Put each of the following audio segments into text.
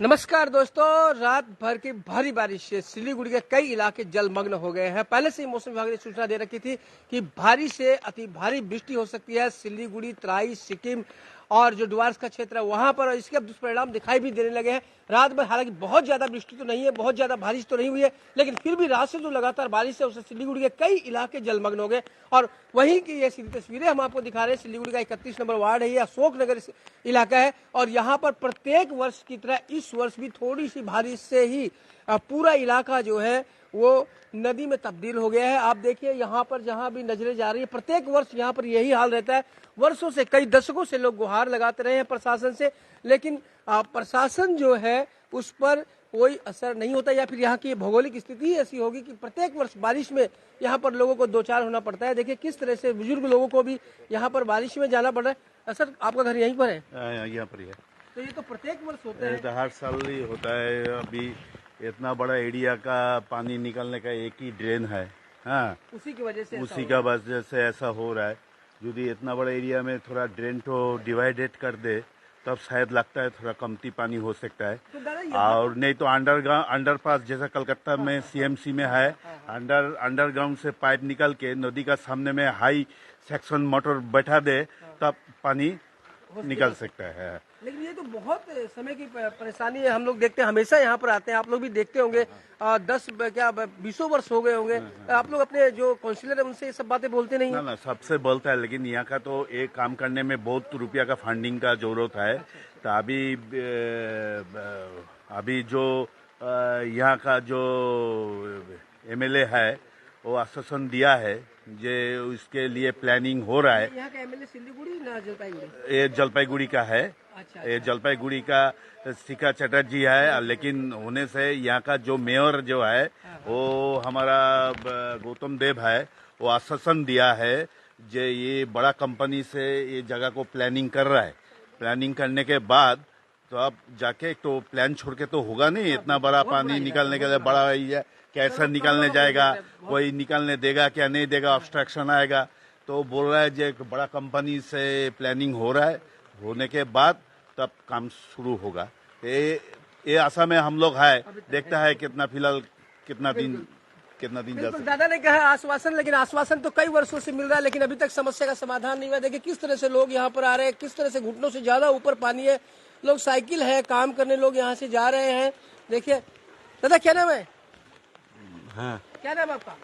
नमस्कार दोस्तों, रात भर की भारी बारिश से सिलीगुड़ी के कई इलाके जलमग्न हो गए हैं। पहले से ही मौसम विभाग ने सूचना दे रखी थी कि भारी से अति भारी वृष्टि हो सकती है सिलीगुड़ी, तराई, सिक्किम और जो डुवर्स का क्षेत्र है वहां पर, और इसके अब दुष्परिणाम दिखाई भी देने लगे हैं। रात भर हालांकि बहुत ज्यादा वृष्टि तो नहीं है, बहुत ज्यादा बारिश तो नहीं हुई है, लेकिन फिर भी रात से जो लगातार बारिश है उससे सिलीगुड़ी के कई इलाके जलमग्न हो गए। और वहीं की ये सीधी तस्वीरें हम आपको दिखा रहे हैं। सिलीगुड़ी का 31 नंबर वार्ड है, ये अशोक नगर इलाका है, और यहाँ पर प्रत्येक वर्ष की तरह इस वर्ष भी थोड़ी सी बारिश से ही पूरा इलाका जो है वो नदी में तब्दील हो गया है। आप देखिए यहाँ पर जहाँ भी नजरें जा रही है, प्रत्येक वर्ष यहाँ पर यही हाल रहता है। वर्षों से, कई दशकों से लोग गुहार लगाते रहे हैं प्रशासन से, लेकिन प्रशासन जो है उस पर कोई असर नहीं होता, या फिर यहाँ की भौगोलिक स्थिति ऐसी होगी कि प्रत्येक वर्ष बारिश में यहाँ पर लोगों को दो चार होना पड़ता है। देखिए किस तरह से बुजुर्ग लोगों को भी यहाँ पर बारिश में जाना पड़ रहा है। सर, आपका घर यहीं पर है? यहाँ पर ही है। तो ये तो प्रत्येक वर्ष होता है? तो हर साल ही होता है। अभी इतना बड़ा एरिया का पानी निकलने का एक ही ड्रेन है। हाँ, उसी की वजह से वजह से ऐसा हो रहा है। यदि इतना बड़ा एरिया में थोड़ा ड्रेन तो डिवाइडेड कर दे तब शायद लगता है थोड़ा कमती पानी हो सकता है। तो और नहीं तो अंडरपास जैसा कलकत्ता में सीएमसी में है, अंडरग्राउंड से पाइप निकल के नदी का सामने में हाई सेक्शन मोटर बैठा दे तब पानी निकल सकता है। लेकिन ये तो बहुत समय की परेशानी है। हम लोग देखते हैं, हमेशा यहाँ पर आते हैं, आप लोग भी देखते होंगे। 20 वर्ष हो गए होंगे। आप लोग अपने जो काउंसिलर है उनसे ये सब बातें बोलते नहीं? ना, सबसे बोलता है, लेकिन यहाँ का तो एक काम करने में बहुत रुपया का फंडिंग का जरूरत है। तो अभी जो यहाँ का जो एमएलए है वो आश्वासन दिया है, जो इसके लिए प्लानिंग हो रहा है। यहाँ का एमएलए सिलीगुड़ी ना जलपाईगुड़ी? ये जलपाईगुड़ी का है। अच्छा। ये जलपाईगुड़ी का शिखा चटर्जी है, लेकिन होने से यहाँ का जो मेयर जो है वो हमारा गौतम देव है। वो आश्वासन दिया है जो ये बड़ा कंपनी से ये जगह को प्लानिंग कर रहा है। प्लानिंग करने के बाद तो अब जाके तो प्लान छोड़ के तो होगा नहीं। इतना बड़ा पानी निकलने के लिए बड़ा एरिया कैसे निकलने जाएगा, कोई निकलने देगा क्या नहीं देगा, ऑब्स्ट्रक्शन आएगा। तो बोल रहा है जो बड़ा कंपनी से प्लानिंग हो रहा है, होने के बाद तब काम शुरू होगा। ये आशा में हम लोग है, देखता है फिलहाल कितना दिन जा सकता। दादा ने कहा आश्वासन, लेकिन आश्वासन तो कई वर्षों से मिल रहा है, लेकिन अभी तक समस्या का समाधान नहीं हुआ। देखिए किस तरह से लोग यहाँ पर आ रहे हैं, किस तरह से घुटनों से ज्यादा ऊपर पानी है। लोग साइकिल है, काम करने लोग यहाँ से जा रहे हैं। देखिए दादा, क्या नाम है? हाँ, क्या नाम आपका?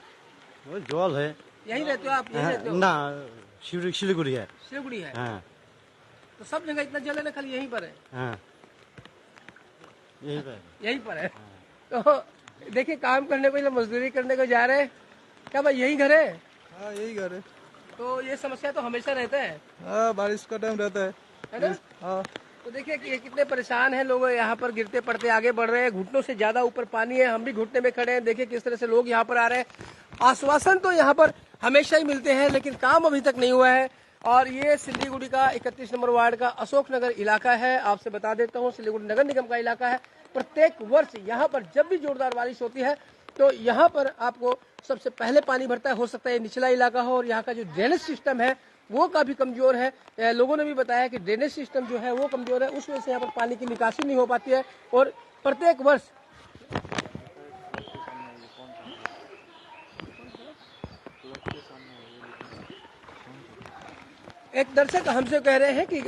वो जॉल है। यहीं रहते हो आप? यहीं रहते हो? ना, सिलीगुड़ी है। सिलीगुड़ी है। हाँ। तो सब जगह इतना जल है ना, खाली यहीं पर है? हाँ, यहीं पर है। तो देखिए काम करने को, मजदूरी करने को जा रहे हैं। क्या भाई यही घर है? हाँ, यही घर है। तो ये समस्या तो हमेशा रहता है? हाँ, बारिश का टाइम रहता है ना? हाँ। तो देखिए कि कितने परेशान हैं लोग, यहाँ पर गिरते पड़ते आगे बढ़ रहे हैं। घुटनों से ज्यादा ऊपर पानी है, हम भी घुटने में खड़े हैं। देखिए किस तरह से लोग यहाँ पर आ रहे हैं। आश्वासन तो यहाँ पर हमेशा ही मिलते हैं, लेकिन काम अभी तक नहीं हुआ है। और ये सिलीगुड़ी का 31 नंबर वार्ड का अशोक नगर इलाका है। आपसे बता देता हूँ, सिलीगुड़ी नगर निगम का इलाका है। प्रत्येक वर्ष यहाँ पर जब भी जोरदार बारिश होती है तो यहाँ पर आपको सबसे पहले पानी भरता है। हो सकता है निचला इलाका हो, और यहाँ का जो ड्रेनेज सिस्टम है वो काफी कमजोर है। लोगों ने भी बताया कि ड्रेनेज सिस्टम जो है वो कमजोर है, उस वजह से यहाँ पर पानी की निकासी नहीं हो पाती है। और प्रत्येक वर्ष एक दर्शक हमसे कह रहे हैं कि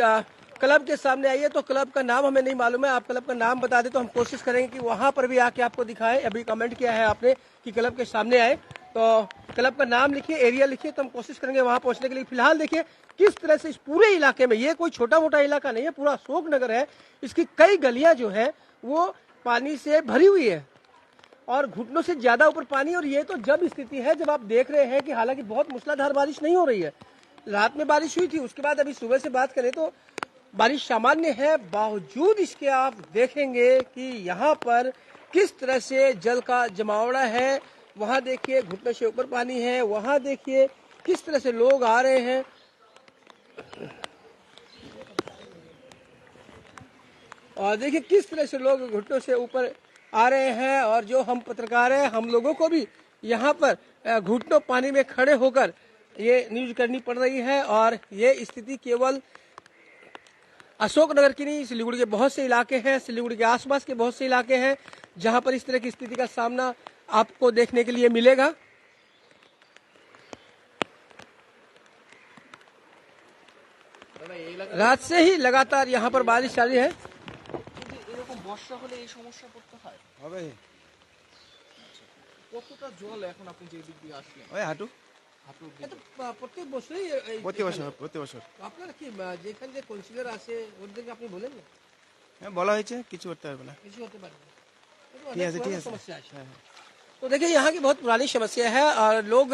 क्लब के सामने आइए, तो क्लब का नाम हमें नहीं मालूम है। आप क्लब का नाम बता दें तो हम कोशिश करेंगे कि वहां पर भी आके आपको दिखाएं। अभी कमेंट किया है आपने कि क्लब के सामने आए, तो क्लब का नाम लिखिए, एरिया लिखिए, तो हम कोशिश करेंगे वहां पहुंचने के लिए। फिलहाल देखिए किस तरह से इस पूरे इलाके में, ये कोई छोटा मोटा इलाका नहीं है, पूरा अशोक नगर है। इसकी कई गलियां जो है वो पानी से भरी हुई है और घुटनों से ज्यादा ऊपर पानी। और ये तो जब स्थिति है जब आप देख रहे हैं कि हालांकि बहुत मूसलाधार बारिश नहीं हो रही है, रात में बारिश हुई थी, उसके बाद अभी सुबह से बात करें तो बारिश सामान्य है। बावजूद इसके आप देखेंगे कि यहाँ पर किस तरह से जल का जमावड़ा है। वहां देखिए घुटने से ऊपर पानी है, वहां देखिए किस तरह से लोग आ रहे हैं। और देखिए किस तरह से लोग घुटनों से ऊपर आ रहे हैं। और जो हम पत्रकार हैं, हम लोगों को भी यहाँ पर घुटनों पानी में खड़े होकर ये न्यूज करनी पड़ रही है। और ये स्थिति केवल अशोकनगर की नहीं, सिलीगुड़ी के बहुत से इलाके हैं, सिलीगुड़ी के आसपास के बहुत से इलाके हैं जहां पर इस तरह की स्थिति का सामना आपको देखने के लिए मिलेगा। रात से ही लगातार यहाँ पर बारिश जारी है। এরকম বর্ষা হলে এই সমস্যা পড়তে হয়। হবে কতটা জল এখন আপনি যে দিক দিয়ে আসলেন? ওই হাঁটু প্রত্যেক বছরই প্রতি বছর আপনারা কি যেখানে যে কাউন্সিলর আছে ওদেরকে আপনি বলেন না? হ্যাঁ বলা হয়েছে, কিছু করতে পারবে না। কিছু होते पारे ঠিক আছে, ঠিক আছে। समस्या है। तो देखिए यहाँ की बहुत पुरानी समस्या है और लोग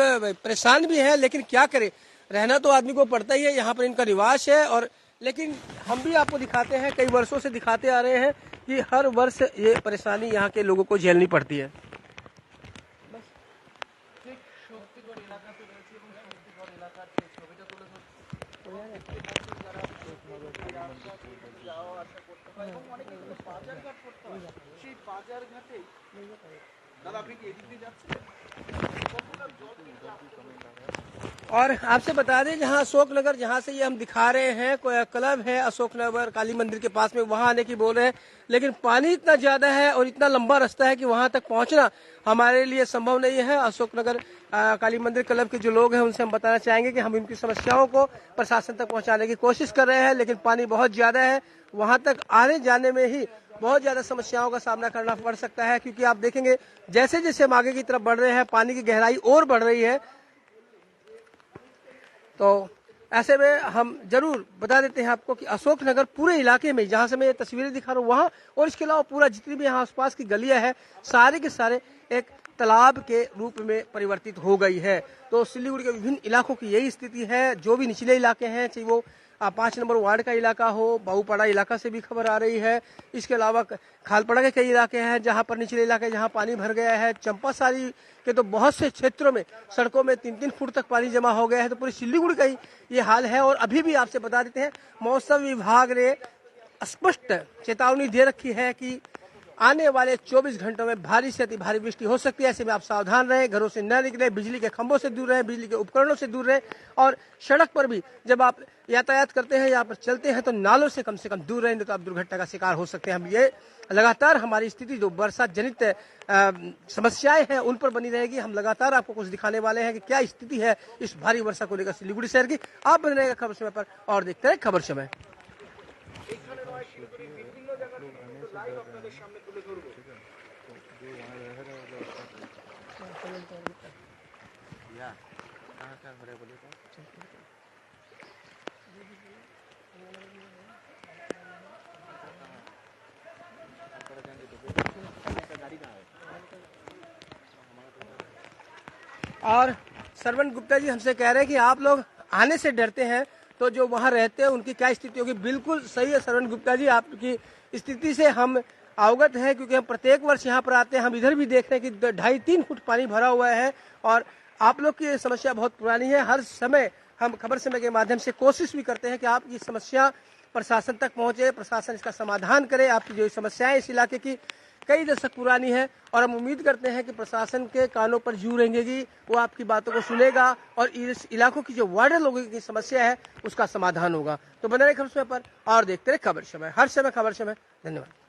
परेशान भी हैं, लेकिन क्या करें, रहना तो आदमी को पड़ता ही है, यहाँ पर इनका रिवाज है। और लेकिन हम भी आपको दिखाते हैं, कई वर्षों से दिखाते आ रहे हैं कि हर वर्ष ये परेशानी यहाँ के लोगों को झेलनी पड़ती है। সেই বাজার ঘাটে দাদা আপনি কি এদিক দিয়ে যাচ্ছেন? और आपसे बता दें, जहां अशोकनगर, जहां से ये हम दिखा रहे हैं, कोई क्लब है अशोकनगर काली मंदिर के पास में, वहां आने की बोल रहे हैं, लेकिन पानी इतना ज्यादा है और इतना लंबा रास्ता है कि वहां तक पहुंचना हमारे लिए संभव नहीं है। अशोकनगर काली मंदिर क्लब के जो लोग हैं उनसे हम बताना चाहेंगे कि हम इनकी समस्याओं को प्रशासन तक पहुंचाने की कोशिश कर रहे हैं, लेकिन पानी बहुत ज्यादा है, वहां तक आने जाने में ही बहुत ज्यादा समस्याओं का सामना करना पड़ सकता है। क्योंकि आप देखेंगे जैसे जैसे हम आगे की तरफ बढ़ रहे हैं, पानी की गहराई और बढ़ रही है। तो ऐसे में हम जरूर बता देते हैं आपको कि अशोकनगर पूरे इलाके में, जहां से मैं ये तस्वीरें दिखा रहा हूँ वहां, और इसके अलावा पूरा जितनी भी यहाँ आसपास की गलियां हैं, सारे के सारे एक तालाब के रूप में परिवर्तित हो गई है। तो सिलीगुड़ी के विभिन्न इलाकों की यही स्थिति है। जो भी निचले इलाके हैं, चाहे वो 5 नंबर वार्ड का इलाका हो, बाबूपाड़ा इलाका से भी खबर आ रही है। इसके अलावा खालपाड़ा के कई इलाके हैं जहां पर निचले इलाके जहां पानी भर गया है। चंपासारी के तो बहुत से क्षेत्रों में सड़कों में 3-3 फुट तक पानी जमा हो गया है। तो पूरी सिलीगुड़ी का ही ये हाल है। और अभी भी आपसे बता देते हैं, मौसम विभाग ने स्पष्ट चेतावनी दे रखी है कि आने वाले 24 घंटों में भारी से अति भारी वृष्टि हो सकती है। ऐसे में आप सावधान रहें, घरों से न निकलें, बिजली के खंभों से दूर रहें, बिजली के उपकरणों से दूर रहें। और सड़क पर भी जब आप यातायात करते हैं, यहाँ पर चलते हैं, तो नालों से कम दूर रहें, तो आप दुर्घटना का शिकार हो सकते हैं। हम ये लगातार हमारी स्थिति जो बरसात जनित समस्याएं हैं उन पर बनी रहेगी। हम लगातार आपको कुछ दिखाने वाले हैं कि क्या स्थिति है इस भारी वर्षा को लेकर सिलीगुड़ी शहर की। आप बने रहेगा खबर समय पर और देखते रहे खबर समय। और श्रवण गुप्ता जी हमसे कह रहे हैं कि आप लोग आने से डरते हैं, तो जो वहां रहते हैं उनकी क्या स्थिति होगी। बिल्कुल सही है श्रवण गुप्ता जी, आपकी स्थिति से हम अवगत हैं, क्योंकि हम प्रत्येक वर्ष यहाँ पर आते हैं। हम इधर भी देख रहे हैं कि 2.5-3 फुट पानी भरा हुआ है। और आप लोग की समस्या बहुत पुरानी है। हर समय हम खबर समय के माध्यम से कोशिश भी करते हैं कि आपकी समस्या प्रशासन तक पहुंचे, प्रशासन इसका समाधान करे। आपकी जो समस्याएं इस इलाके की कई दशक पुरानी है, और हम उम्मीद करते हैं कि प्रशासन के कानों पर जू रेंगेगी, वो आपकी बातों को सुनेगा और इस इलाकों की जो वार्डर लोगों की समस्या है उसका समाधान होगा। तो बने रहे खबर समय पर और देखते रहे खबर समय, हर समय खबर समय। धन्यवाद।